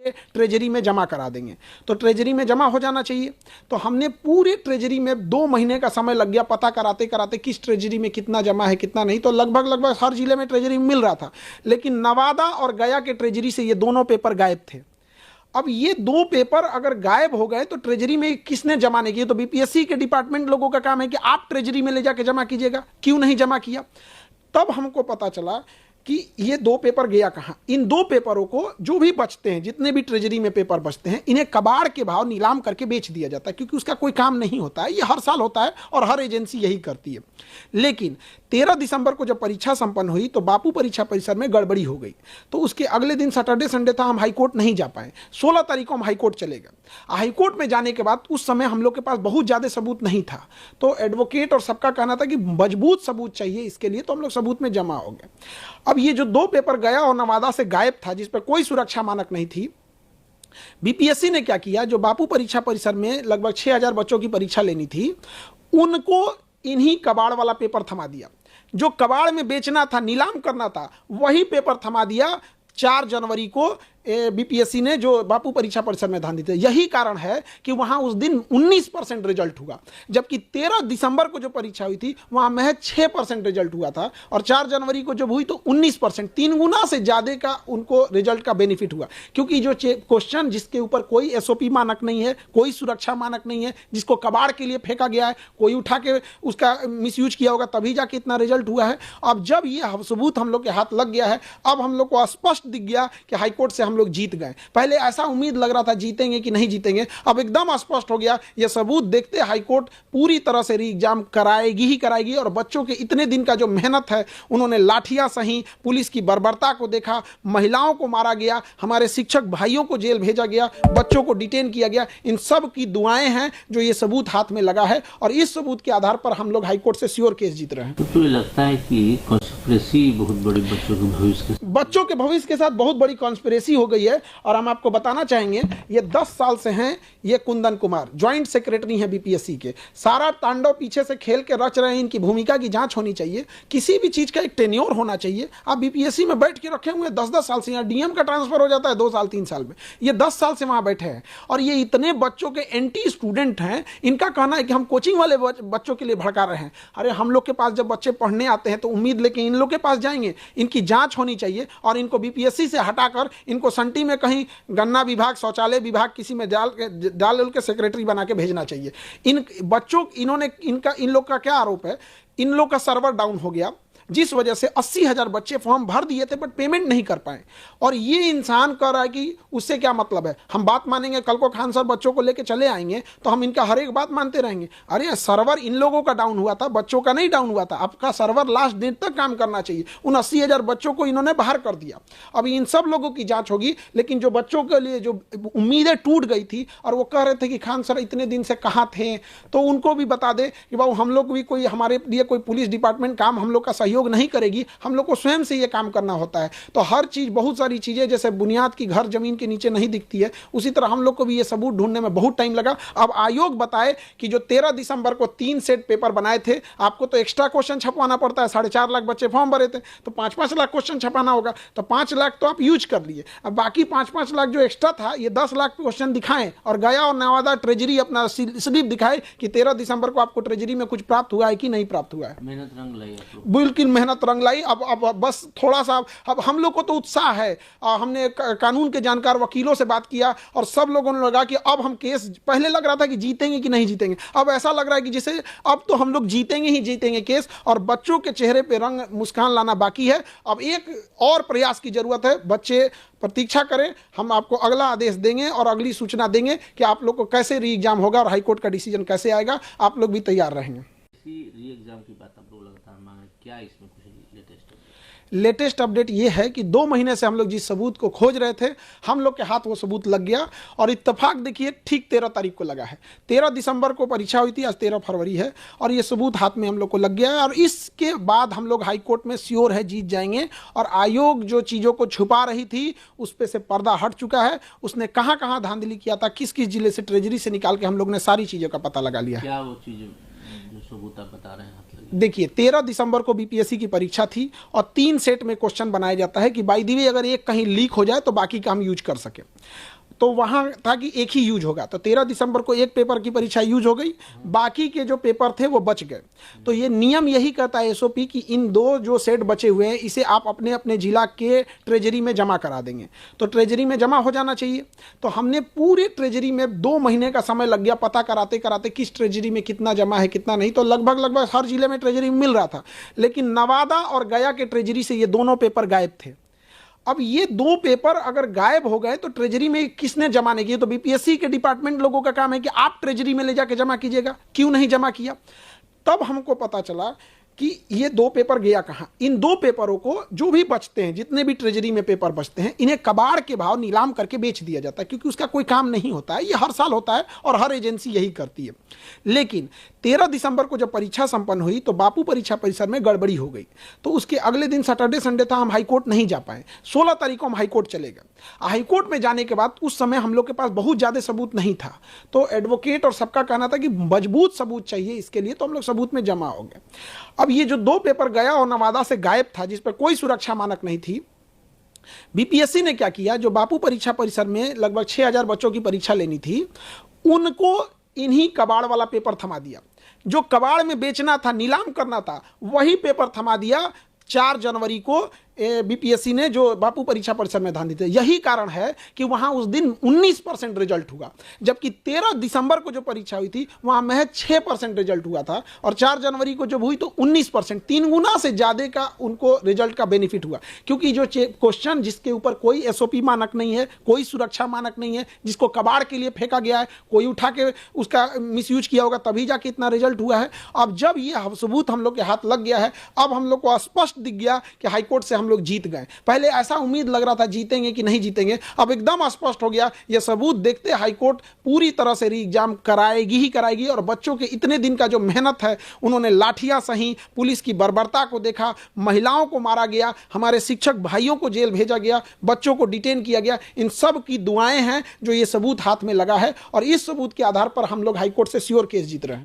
Treasury में जमा करा देंगे। तो ट्रेजरी में जमा हो जाना चाहिए। तो हमने पूरे ट्रेजरी में 2 महीने का समय लग गया पता कराते कराते किस ट्रेजरी में कितना जमा है कितना नहीं। तो लगभग हर जिले में ट्रेजरी मिल रहा था, लेकिन नवादा और गया के ट्रेजरी से ये दोनों पेपर गायब थे। अब ये 2 पेपर अगर गायब हो गए तो ट्रेजरी में किसने जमा नहीं किए? तो बीपीएससी के डिपार्टमेंट लोगों का काम है कि आप ट्रेजरी में ले जाके जमा कीजिएगा, क्यों नहीं जमा किया? तब हमको पता चला कि ये 2 पेपर गया कहाँ। इन 2 पेपरों को जो भी बचते हैं, जितने भी ट्रेजरी में पेपर बचते हैं, इन्हें कबाड़ के भाव नीलाम करके बेच दिया जाता है, क्योंकि उसका कोई काम नहीं होता है। ये हर साल होता है और हर एजेंसी यही करती है। लेकिन 13 दिसंबर को जब परीक्षा संपन्न हुई तो बापू परीक्षा परिसर में गड़बड़ी हो गई। तो उसके अगले दिन सैटरडे संडे था, हम हाईकोर्ट नहीं जा पाए। 16 तारीख को हम हाईकोर्ट चले गए। हाईकोर्ट में जाने के बाद उस समय हम लोग के पास बहुत ज़्यादा सबूत नहीं था। तो एडवोकेट और सबका कहना था कि मजबूत सबूत चाहिए इसके लिए, तो हम लोग सबूत में जमा हो गए। अब ये जो 2 पेपर गया और नवादा से गायब था, जिस पर कोई सुरक्षा मानक नहीं थी, बीपीएससी ने क्या किया, जो बापू परीक्षा परिसर में लगभग 6000 बच्चों की परीक्षा लेनी थी, उनको इन्हीं कबाड़ वाला पेपर थमा दिया। जो कबाड़ में बेचना था, नीलाम करना था, वही पेपर थमा दिया। 4 जनवरी को बीपीएससी ने जो बापू परीक्षा परिसर में धान दी थी। यही कारण है कि वहां उस दिन 19% रिजल्ट हुआ, जबकि 13 दिसंबर को जो परीक्षा हुई थी वहां महज 6% रिजल्ट हुआ था, और 4 जनवरी को जब हुई तो 19%, 3 गुना से ज्यादा का उनको रिजल्ट का बेनिफिट हुआ। क्योंकि जो क्वेश्चन जिसके ऊपर कोई एसओपी मानक नहीं है, कोई सुरक्षा मानक नहीं है, जिसको कबाड़ के लिए फेंका गया है, कोई उठा के उसका मिसयूज किया होगा, तभी जाके इतना रिजल्ट हुआ है। अब जब ये सबूत हम लोग के हाथ लग गया है, अब हम लोग को स्पष्ट दिख गया कि हाईकोर्ट से हम लोग जीत गए। पहले ऐसा उम्मीद लग रहा था जीतेंगे कि नहीं जीतेंगे, अब एकदम स्पष्ट हो गया। यह सबूत देखते हाईकोर्ट पूरी तरह से री एग्जाम कराएगी ही कराएगी। और बच्चों के इतने दिन का जो मेहनत है, उन्होंने लाठियां सही, पुलिस की बर्बरता को देखा, महिलाओं को मारा गया, हमारे शिक्षक भाइयों को जेल भेजा गया, बच्चों को डिटेन किया गया, इन सब की दुआएं हैं जो ये सबूत हाथ में लगा है। और इस सबूत के आधार पर हम लोग हाईकोर्ट से श्योर केस जीत रहे हैं। तो लगता है कि कॉन्स्पिरेसी बहुत बड़ी बच्चों के भविष्य के साथ बहुत बड़ी कॉन्स्पिरेसी हो गई है। और हम आपको बताना चाहेंगे, ये 10 साल से हैं। ये कुंदन कुमार ज्वाइंट सेक्रेटरी हैं बीपीएससी के। सारा तांडव पीछे से खेल के रच रहे हैं। इनकी भूमिका की जांच होनी चाहिए। किसी भी चीज का एक टेन्योर होना चाहिए। आप बीपीएससी में बैठ के रखे हुए 10-10 साल से, यहाँ डीएम का ट्रांसफर हो जाता है 2 साल 3 साल में, ये 10 साल से वहां बैठे हैं। और ये इतने बच्चों के एंटी स्टूडेंट हैं। इनका कहना है कि हम कोचिंग वाले बच्चों के लिए भड़का रहे हैं। अरे हम लोग के पास जब बच्चे पढ़ने आते हैं तो उम्मीद लेके इन लोग के पास जाएंगे। इनकी जांच होनी चाहिए और इनको बीपीएससी से हटाकर इनको संटी में कहीं गन्ना विभाग, शौचालय विभाग किसी में डाल के सेक्रेटरी बना के भेजना चाहिए। इन बच्चों इन लोग का क्या आरोप है, इन लोग का सर्वर डाउन हो गया, जिस वजह से 80,000 बच्चे फॉर्म भर दिए थे बट पेमेंट नहीं कर पाए। और ये इंसान कह रहा है कि उससे क्या मतलब है, हम बात मानेंगे, कल को खान सर बच्चों को लेके चले आएंगे तो हम इनका हर एक बात मानते रहेंगे। अरे सर्वर इन लोगों का डाउन हुआ था, बच्चों का नहीं डाउन हुआ था। आपका सर्वर लास्ट दिन तक काम करना चाहिए। उन 80,000 बच्चों को इन्होंने बाहर कर दिया। अब इन सब लोगों की जांच होगी, लेकिन जो बच्चों के लिए जो उम्मीदें टूट गई थी और वो कह रहे थे कि खान सर इतने दिन से कहाँ थे, तो उनको भी बता दे कि बाबू हम लोग भी कोई, हमारे लिए कोई पुलिस डिपार्टमेंट काम हम लोग का सहयोग नहीं करेगी, हम लोग को स्वयं से ये काम करना होता है। तो हर चीज, बहुत सारी चीजें जैसे बुनियाद की घर जमीन के नीचे नहीं दिखती है, उसी तरह हम लोग को भी ये सबूत ढूंढने में बहुत टाइम लगा। अब आयोग बताए कि जो 13 दिसंबर को 3 सेट पेपर बनाए थे, आपको तो एक्स्ट्रा क्वेश्चन छपवाना पड़ता है। 4.5 लाख बच्चे फॉर्म भरे थे तो 5-5 लाख क्वेश्चन छपाना होगा। तो 5 लाख तो आप यूज कर लिए, अब बाकी 5-5 लाख जो एक्स्ट्रा था, ये 10 लाख क्वेश्चन दिखाएं और गया और नवादा ट्रेजरी अपना स्लिप दिखाए कि 13 दिसंबर को आपको ट्रेजरी में कुछ प्राप्त हुआ है कि नहीं प्राप्त हुआ है। मेहनत रंग लाई, बिल्कुल मेहनत रंग लाई। अब बस थोड़ा सा, अब हम लोग को तो उत्साह है। हमने कानून के जानकार वकीलों से बात किया और सब लोगों ने लगा कि अब हम केस, पहले लग रहा था कि जीतेंगे कि नहीं जीतेंगे, अब ऐसा लग रहा है कि जैसे अब तो हम लोग जीतेंगे ही जीतेंगे केस। और बच्चों के चेहरे पे रंग, मुस्कान लाना बाकी है। अब एक और प्रयास की जरूरत है। बच्चे प्रतीक्षा करें, हम आपको अगला आदेश देंगे और अगली सूचना देंगे कि आप लोग को कैसे री एग्जाम होगा और हाईकोर्ट का डिसीजन कैसे आएगा। आप लोग भी तैयार रहेंगे। री एग्जाम की बात आप लोग लगातार मांगे, क्या इसमें कुछ लेटेस्ट अपडेट ये है कि 2 महीने से हम लोग जिस सबूत को खोज रहे थे, हम लोग के हाथ वो सबूत लग गया। और इत्तेफाक देखिए ठीक 13 तारीख को लगा है। 13 दिसंबर को परीक्षा हुई थी, आज 13 फरवरी है और ये सबूत हाथ में हम लोग को लग गया है। और इसके बाद हम लोग हाईकोर्ट में श्योर है जीत जाएंगे। और आयोग जो चीज़ों को छुपा रही थी उस पर से पर्दा हट चुका है। उसने कहाँ कहाँ धांधली किया था, किस किस जिले से ट्रेजरी से निकाल के हम लोग ने सारी चीज़ों का पता लगा लिया है। क्या वो चीज़ जो सबूत आप बता रहे हैं हाथ लगे? देखिए 13 दिसंबर को बीपीएससी की परीक्षा थी और 3 सेट में क्वेश्चन बनाया जाता है कि बाय द वे अगर एक कहीं लीक हो जाए तो बाकी का हम यूज कर सके। तो वहाँ था कि एक ही यूज होगा, तो 13 दिसंबर को एक पेपर की परीक्षा यूज हो गई, बाकी के जो पेपर थे वो बच गए। तो ये नियम यही कहता है एसओपी कि इन 2 जो सेट बचे हुए हैं इसे आप अपने अपने जिला के ट्रेजरी में जमा करा देंगे। तो ट्रेजरी में जमा हो जाना चाहिए। तो हमने पूरे ट्रेजरी में 2 महीने का समय लग गया पता कराते कराते किस ट्रेजरी में कितना जमा है कितना नहीं। तो लगभग हर जिले में ट्रेजरी मिल रहा था, लेकिन नवादा और गया के ट्रेजरी से ये दोनों पेपर गायब थे। अब ये 2 पेपर अगर गायब हो गए तो ट्रेजरी में किसने जमा नहीं किए? तो बीपीएससी के डिपार्टमेंट लोगों का काम है कि आप ट्रेजरी में ले जाके जमा कीजिएगा, क्यों नहीं जमा किया? तब हमको पता चला कि ये 2 पेपर गया कहाँ। इन 2 पेपरों को जो भी बचते हैं, जितने भी ट्रेजरी में पेपर बचते हैं, इन्हें कबाड़ के भाव नीलाम करके बेच दिया जाता है, क्योंकि उसका कोई काम नहीं होता है। ये हर साल होता है और हर एजेंसी यही करती है। लेकिन 13 दिसंबर को जब परीक्षा संपन्न हुई तो बापू परीक्षा परिसर में गड़बड़ी हो गई। तो उसके अगले दिन सैटरडे संडे था, हम हाईकोर्ट नहीं जा पाए। 16 तारीख को हम हाईकोर्ट चले गए। हाईकोर्ट में जाने के बाद उस समय हम लोग के पास बहुत ज़्यादा सबूत नहीं था, तो एडवोकेट और सबका कहना था कि मजबूत सबूत चाहिए इसके लिए, तो हम लोग सबूत में जमा हो गए। अब ये जो 2 पेपर गया और नवादा से गायब था, जिस पर कोई सुरक्षा मानक नहीं थी, बीपीएससी ने क्या किया, जो बापू परीक्षा परिसर में लगभग 6000 बच्चों की परीक्षा लेनी थी, उनको इन्हीं कबाड़ वाला पेपर थमा दिया। जो कबाड़ में बेचना था, नीलाम करना था, वही पेपर थमा दिया। 4 जनवरी को बीपीएससी ने जो बापू परीक्षा परिसर में ध्यान देते, यही कारण है कि वहां उस दिन 19% रिजल्ट हुआ, जबकि 13 दिसंबर को जो परीक्षा हुई थी वहां महज 6% रिजल्ट हुआ था, और 4 जनवरी को जब हुई तो 19%, 3 गुना से ज्यादा का उनको रिजल्ट का बेनिफिट हुआ। क्योंकि जो क्वेश्चन जिसके ऊपर कोई एसओपी मानक नहीं है, कोई सुरक्षा मानक नहीं है, जिसको कबाड़ के लिए फेंका गया है, कोई उठा के उसका मिसयूज किया होगा, तभी जाके इतना रिजल्ट हुआ है। अब जब ये सबूत हम लोग के हाथ लग गया है, अब हम लोग को स्पष्ट दिख गया कि हाईकोर्ट से हम लोग जीत गए। पहले ऐसा उम्मीद लग रहा था जीतेंगे कि नहीं जीतेंगे, अब एकदम स्पष्ट हो गया। यह सबूत देखते हाईकोर्ट पूरी तरह से री एग्जाम कराएगी ही कराएगी। और बच्चों के इतने दिन का जो मेहनत है, उन्होंने लाठियां सही, पुलिस की बर्बरता को देखा, महिलाओं को मारा गया, हमारे शिक्षक भाइयों को जेल भेजा गया, बच्चों को डिटेन किया गया, इन सब की दुआएं हैं जो ये सबूत हाथ में लगा है। और इस सबूत के आधार पर हम लोग हाईकोर्ट से श्योर केस जीत रहे हैं।